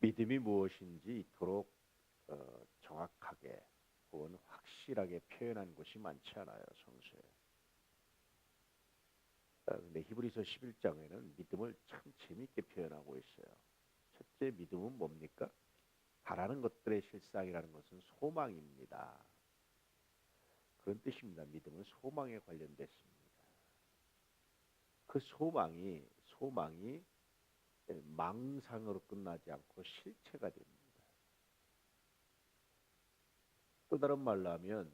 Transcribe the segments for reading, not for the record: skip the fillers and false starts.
믿음이 무엇인지 이토록 정확하게 혹은 확실하게 표현한 곳이 많지 않아요, 성서에. 근데 히브리서 11장에는 믿음을 참 재미있게 표현하고 있어요. 첫째, 믿음은 뭡니까? 바라는 것들의 실상이라는 것은 소망입니다. 그런 뜻입니다. 믿음은 소망에 관련됐습니다. 그 소망이 망상으로 끝나지 않고 실체가 됩니다. 또 다른 말로 하면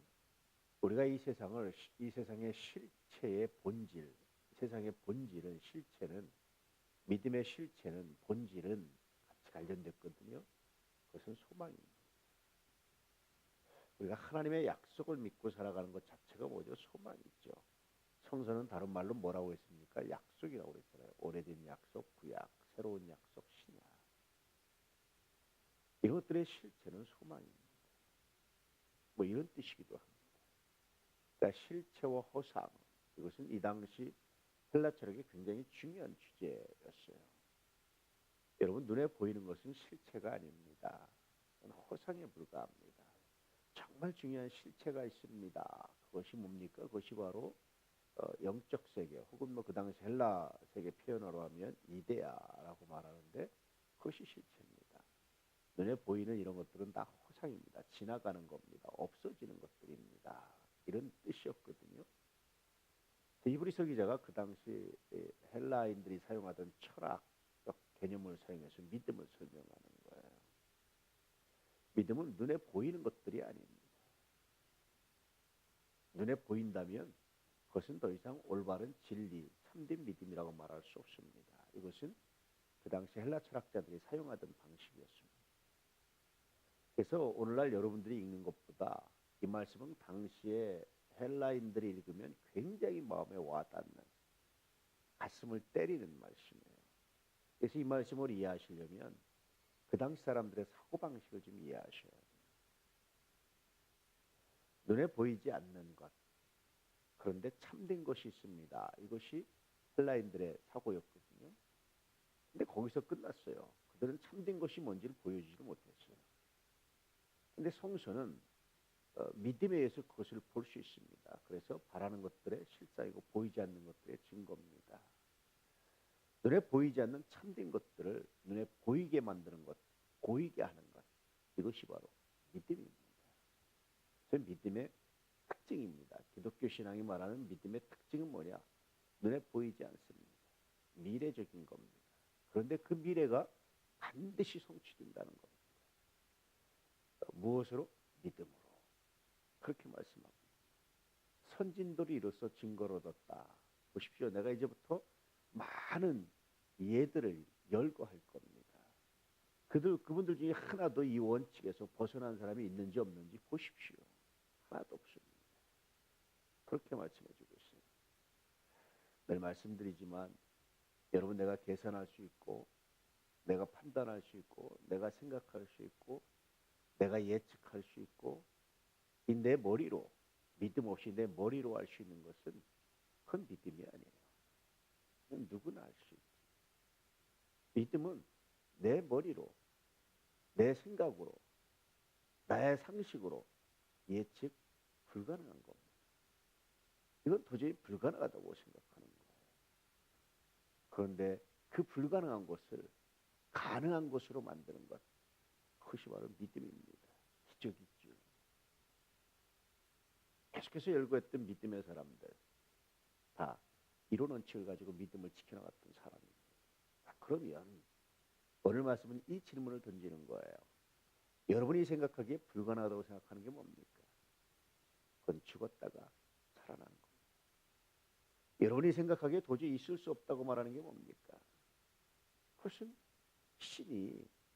우리가 이 세상의 실체의 본질, 세상의 본질은 실체는 믿음의 실체는 본질은 같이 관련됐거든요. 그것은 소망입니다. 우리가 하나님의 약속을 믿고 살아가는 것 자체가 뭐죠? 소망이죠. 성서는 다른 말로 뭐라고 했습니까? 약속이라고 그랬잖아요. 오래된 약속, 구약, 새로운 약속, 신약. 이것들의 실체는 소망입니다. 뭐 이런 뜻이기도 합니다. 그러니까 실체와 허상, 이것은 이 당시 헬라 철학의 굉장히 중요한 주제였어요. 여러분, 눈에 보이는 것은 실체가 아닙니다. 허상에 불과합니다. 정말 중요한 실체가 있습니다. 그것이 뭡니까? 그것이 바로 영적 세계 혹은 뭐 그 당시 헬라 세계 표현으로 하면 이데아라고 말하는데 그것이 실체입니다. 눈에 보이는 이런 것들은 다 허상입니다. 지나가는 겁니다. 없어지는 것들입니다. 이런 뜻이었거든요. 히브리서 기자가 그 당시 헬라인들이 사용하던 철학적 개념을 사용해서 믿음을 설명하는 거예요. 믿음은 눈에 보이는 것들이 아닙니다. 눈에 보인다면 그것은 더 이상 올바른 진리, 참된 믿음이라고 말할 수 없습니다. 이것은 그 당시 헬라 철학자들이 사용하던 방식이었습니다. 그래서 오늘날 여러분들이 읽는 것보다 이 말씀은 당시에 헬라인들이 읽으면 굉장히 마음에 와닿는, 가슴을 때리는 말씀이에요. 그래서 이 말씀을 이해하시려면 그 당시 사람들의 사고방식을 좀 이해하셔야 돼요. 눈에 보이지 않는 것, 그런데 참된 것이 있습니다. 이것이 헬라인들의 사고였거든요. 근데 거기서 끝났어요. 그들은 참된 것이 뭔지를 보여주지도 못했어요. 근데 성서는 믿음에 의해서 그것을 볼 수 있습니다. 그래서 바라는 것들의 실상이고 보이지 않는 것들의 증거입니다. 눈에 보이지 않는 참된 것들을 눈에 보이게 만드는 것, 보이게 하는 것, 이것이 바로 믿음입니다. 그 믿음의 특징입니다. 기독교 신앙이 말하는 믿음의 특징은 뭐냐? 눈에 보이지 않습니다. 미래적인 겁니다. 그런데 그 미래가 반드시 성취된다는 겁니다. 무엇으로? 믿음으로. 그렇게 말씀합니다. 선진들이 이로써 증거를 얻었다. 보십시오. 내가 이제부터 많은 예들을 열거할 겁니다. 그분들 중에 하나도 이 원칙에서 벗어난 사람이 있는지 없는지 보십시오. 하나도 없습니다. 그렇게 말씀해주고 있어요. 늘 말씀드리지만 여러분, 내가 계산할 수 있고 내가 판단할 수 있고 내가 생각할 수 있고 내가 예측할 수 있고 이 내 머리로, 믿음 없이 내 머리로 알 수 있는 것은 그건 믿음이 아니에요. 누구나 알 수 있죠. 믿음은 내 머리로, 내 생각으로, 나의 상식으로 예측 불가능한 겁니다. 이건 도저히 불가능하다고 생각하는 거예요. 그런데 그 불가능한 것을 가능한 것으로 만드는 것, 그것이 바로 믿음입니다. 기적이죠. 계속해서 열거했던 믿음의 사람들, 다 이론 원칙을 가지고 믿음을 지켜나갔던 사람입니다. 그러면 오늘 말씀은 이 질문을 던지는 거예요. 여러분이 생각하기에 불가능하다고 생각하는 게 뭡니까? 그건 죽었다가 살아나는 겁니다. 여러분이 생각하기에 도저히 있을 수 없다고 말하는 게 뭡니까? 그것은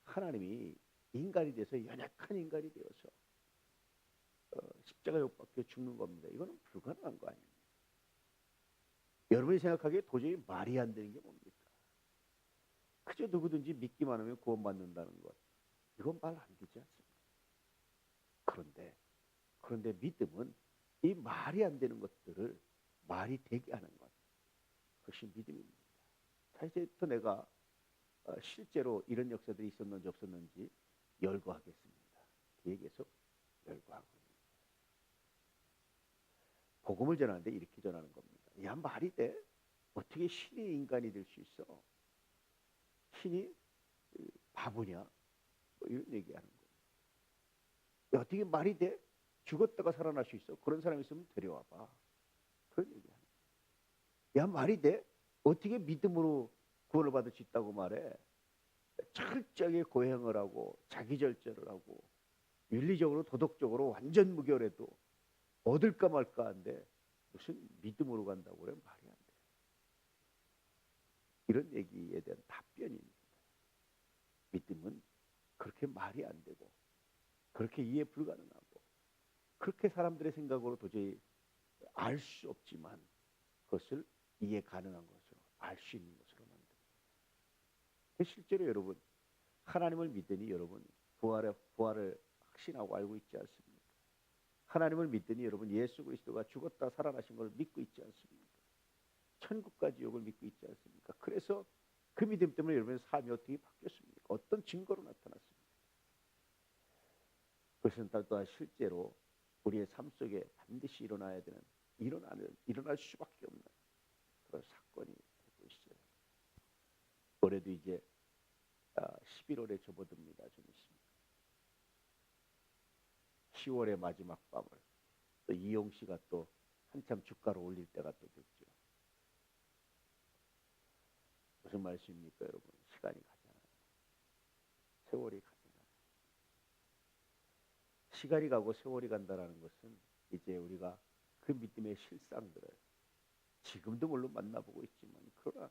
하나님이 인간이 돼서 연약한 인간이 되어서 십자가에 못 박혀 죽는 겁니다. 이거는 불가능한 거 아닙니까? 여러분이 생각하기에 도저히 말이 안 되는 게 뭡니까? 그저 누구든지 믿기만 하면 구원받는다는 것, 이건 말 안 되지 않습니까? 그런데 믿음은 이 말이 안 되는 것들을 말이 되게 하는 것, 그것이 믿음입니다. 자, 이제부터 내가 실제로 이런 역사들이 있었는지 없었는지 열거하겠습니다. 계획에서 열거하고 있는 거예요. 복음을 전하는데 이렇게 전하는 겁니다. 야, 말이 돼? 어떻게 신이 인간이 될 수 있어? 신이 바보냐? 뭐 이런 얘기하는 거예요. 야, 어떻게 말이 돼? 죽었다가 살아날 수 있어? 그런 사람 있으면 데려와봐. 그런 얘기하는 거예요. 야, 말이 돼? 어떻게 믿음으로 구원을 받을 수 있다고 말해? 철저하게 고행을 하고 자기 절제를 하고 윤리적으로 도덕적으로 완전 무결해도 얻을까 말까 한데 무슨 믿음으로 간다고 그래? 말이 안 돼. 이런 얘기에 대한 답변입니다. 믿음은 그렇게 말이 안 되고 그렇게 이해 불가능하고 그렇게 사람들의 생각으로 도저히 알 수 없지만 그것을 이해 가능한 것으로 알 수 있는 것으로 만듭니다. 실제로 여러분 하나님을 믿으니 여러분 부활을 확신하고 알고 있지 않습니까? 하나님을 믿으니 여러분 예수 그리스도가 죽었다 살아나신 걸 믿고 있지 않습니까? 천국과 지옥을 믿고 있지 않습니까? 그래서 그 믿음 때문에 여러분의 삶이 어떻게 바뀌었습니까? 어떤 증거로 나타났습니까? 그것은 또한 실제로 우리의 삶 속에 반드시 일어나야 되는 일어날 수밖에 없는 그런 사건이 되고 있어요. 올해도 이제 11월에 접어듭니다. 좀 있습니다. 10월의 마지막 밤을 또 이용 씨가 또 한참 주가를 올릴 때가 또 됐죠. 무슨 말씀입니까, 여러분? 시간이 가잖아요. 세월이 가잖아요. 시간이 가고 세월이 간다라는 것은 이제 우리가 그 믿음의 실상들을 지금도 물론 만나보고 있지만 그러나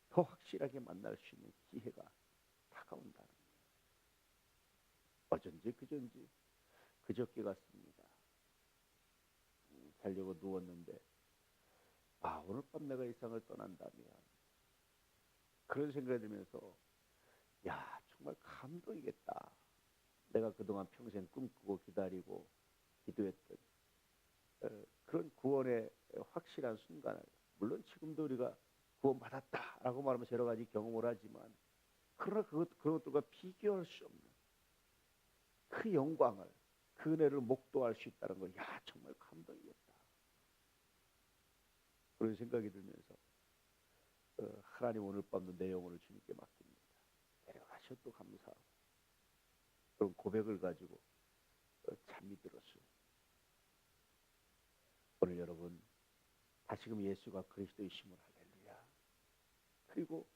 더 확실하게 만날 수 있는 기회가 다가온다는 거예요. 어쩐지 그전지 그저께 같습니다. 자려고 누웠는데 오늘 밤 내가 이 세상을 떠난다면 그런 생각이 들면서 야 정말 감동이겠다. 내가 그동안 평생 꿈꾸고 기다리고 기도했던 그런 구원의 확실한 순간을 물론 지금도 우리가 구원받았다라고 말하면서 여러 가지 경험을 하지만 그러나 그런 것들과 비교할 수 없는 그 영광을 그 은혜를 목도할 수 있다는 걸 야 정말 감동이겠다. 그런 생각이 들면서 하나님 오늘 밤도 내 영혼을 주님께 맡깁니다. 데려가셔도 감사하고 그런 고백을 가지고 잠이 들었어요. 오늘 여러분 다시금 예수가 그리스도이심을 할렐루야. 그리고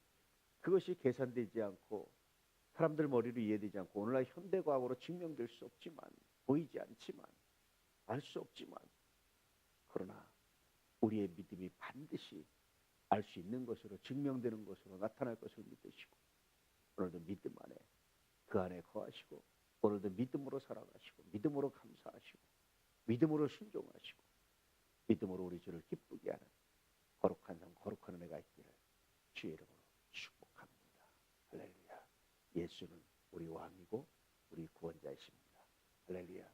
그것이 계산되지 않고 사람들 머리로 이해되지 않고 오늘날 현대과학으로 증명될 수 없지만 보이지 않지만 알 수 없지만 그러나 우리의 믿음이 반드시 알 수 있는 것으로 증명되는 것으로 나타날 것을 믿으시고 오늘도 믿음 안에 그 안에 거하시고 오늘도 믿음으로 살아가시고 믿음으로 감사하시고 믿음으로 순종하시고 믿음으로 우리 주를 기쁘게 하는 거룩한 삶 거룩한 은혜가 있기를 주의 이름으로 축복합니다. 할렐루야. 예수는 우리 왕이고 우리 구원자이십니다. 할렐루야.